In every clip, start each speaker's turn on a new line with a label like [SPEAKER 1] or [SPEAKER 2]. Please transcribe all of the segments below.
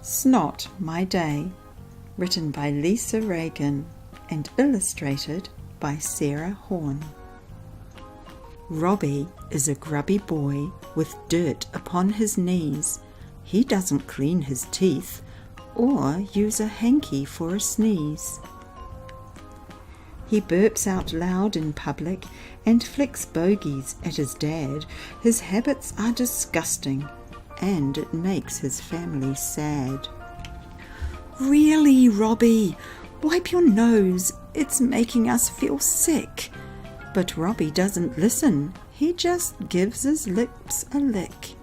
[SPEAKER 1] Snot, My Day, written by Regan and illustrated by Horne. Robbie is a grubby boy with dirt upon his knees. He doesn't clean his teeth or use a hanky for a sneeze. He burps out loud in public and flicks bogies at his dad. His habits are disgusting and it makes his family sad. "Really, Robbie, wipe your nose. It's making us feel sick." But Robbie doesn't listen. He just gives his lips a lick.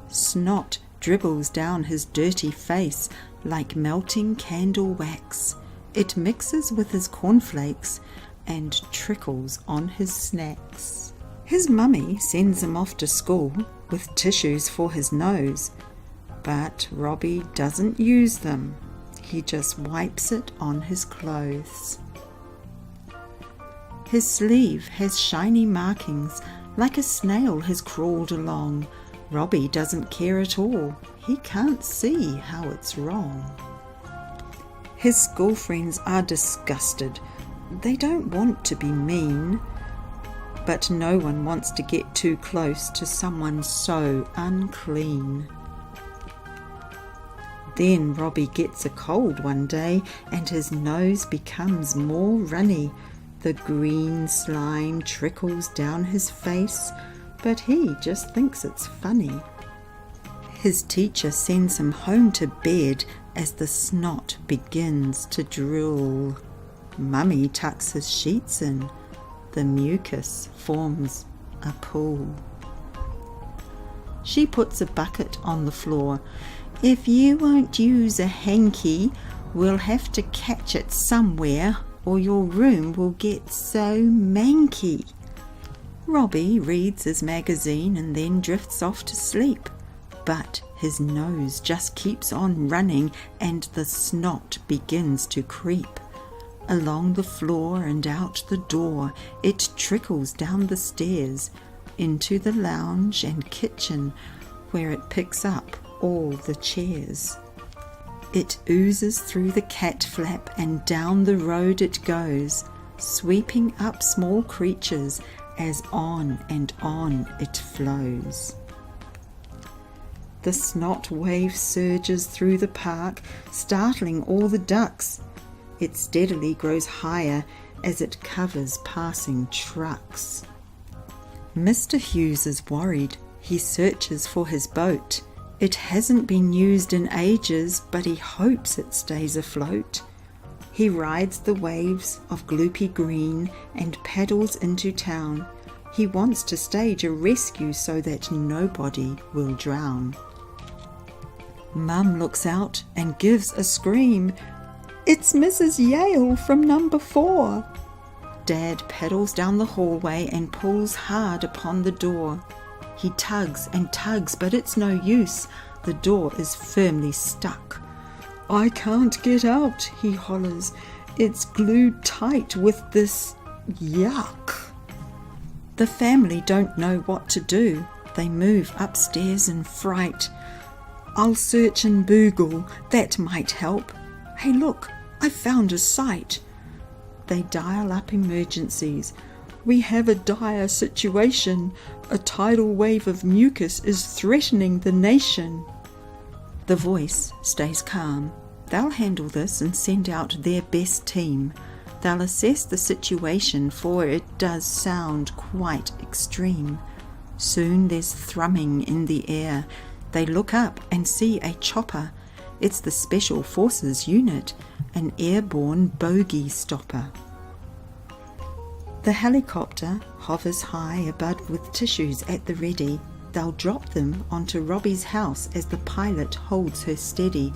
[SPEAKER 1] Snot dribbles down his dirty face like melting candle wax. It mixes with his cornflakes and trickles on his snacks. His mummy sends him off to school with tissues for his nose, but Robbie doesn't use them. He just wipes it on his clothes. His sleeve has shiny markings like a snail has crawled along. Robbie doesn't care at all. He can't see how it's wrong. His school friends are disgusted. They don't want to be mean, but no one wants to get too close to someone so unclean. Then Robbie gets a cold one day and his nose becomes more runny. The green slime trickles down his face, but he just thinks it's funny. His teacher sends him home to bed as the snot begins to drool. Mummy tucks his sheets in. The mucus forms a pool. She puts a bucket on the floor. "If you won't use a hanky, we'll have to catch it somewhere, or your room will get so manky." Robbie reads his magazine and then drifts off to sleep. But his nose just keeps on running and the snot begins to creep. Along the floor and out the door, it trickles down the stairs into the lounge and kitchen where it picks up all the chairs. It oozes through the cat flap and down the road it goes, sweeping up small creatures as on and on it flows. The snot wave surges through the park, startling all the ducks. It steadily grows higher as it covers passing trucks. Mr. Hughes is worried. He searches for his boat. It hasn't been used in ages, but he hopes it stays afloat. He rides the waves of gloopy green and paddles into town. He wants to stage a rescue so that nobody will drown. Mum looks out and gives a scream. "It's Mrs. Yale from number 4. Dad paddles down the hallway and pulls hard upon the door. He tugs and tugs, but it's no use. The door is firmly stuck. "I can't get out," he hollers. "It's glued tight with this yuck." The family don't know what to do. They move upstairs in fright. "I'll search and boogle, that might help. Hey look, I found a site." They dial up emergencies. "We have a dire situation. A tidal wave of mucus is threatening the nation." The voice stays calm. They'll handle this and send out their best team. They'll assess the situation, for it does sound quite extreme. Soon there's thrumming in the air. They look up and see a chopper. It's the Special Forces unit, an airborne bogey stopper. The helicopter hovers high above with tissues at the ready. They'll drop them onto Robbie's house as the pilot holds her steady.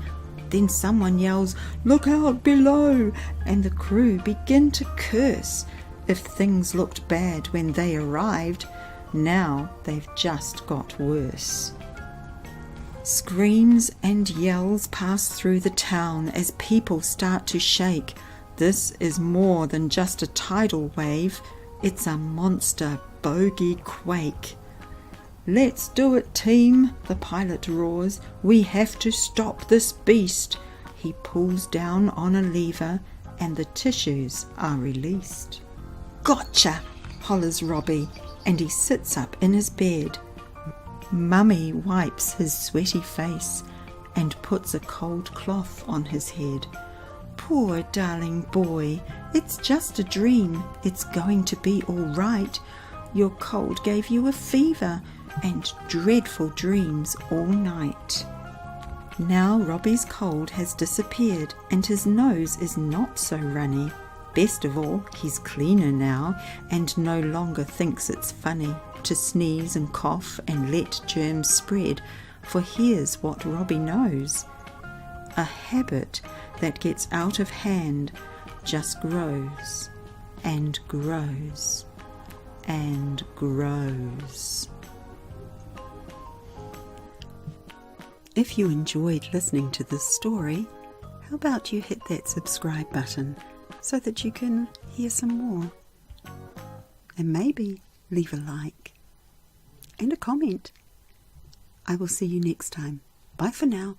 [SPEAKER 1] Then someone yells, "Look out below!" and the crew begin to curse. If things looked bad when they arrived, now they've just got worse. Screams and yells pass through the town as people start to shake. This is more than just a tidal wave. It's a monster bogey quake. "Let's do it, team," the pilot roars. "We have to stop this beast." He pulls down on a lever and the tissues are released. "Gotcha!" hollers Robbie, and he sits up in his bed. Mummy wipes his sweaty face and puts a cold cloth on his head. "Poor darling boy, it's just a dream. It's going to be all right. Your cold gave you a fever and dreadful dreams all night." Now Robbie's cold has disappeared and his nose is not so runny. Best of all, he's cleaner now and no longer thinks it's funny to sneeze and cough and let germs spread, for here's what Robbie knows. A habit that gets out of hand just grows and grows and grows. If you enjoyed listening to this story, how about you hit that subscribe button so that you can hear some more? And maybe leave a like and a comment. I will see you next time. Bye for now.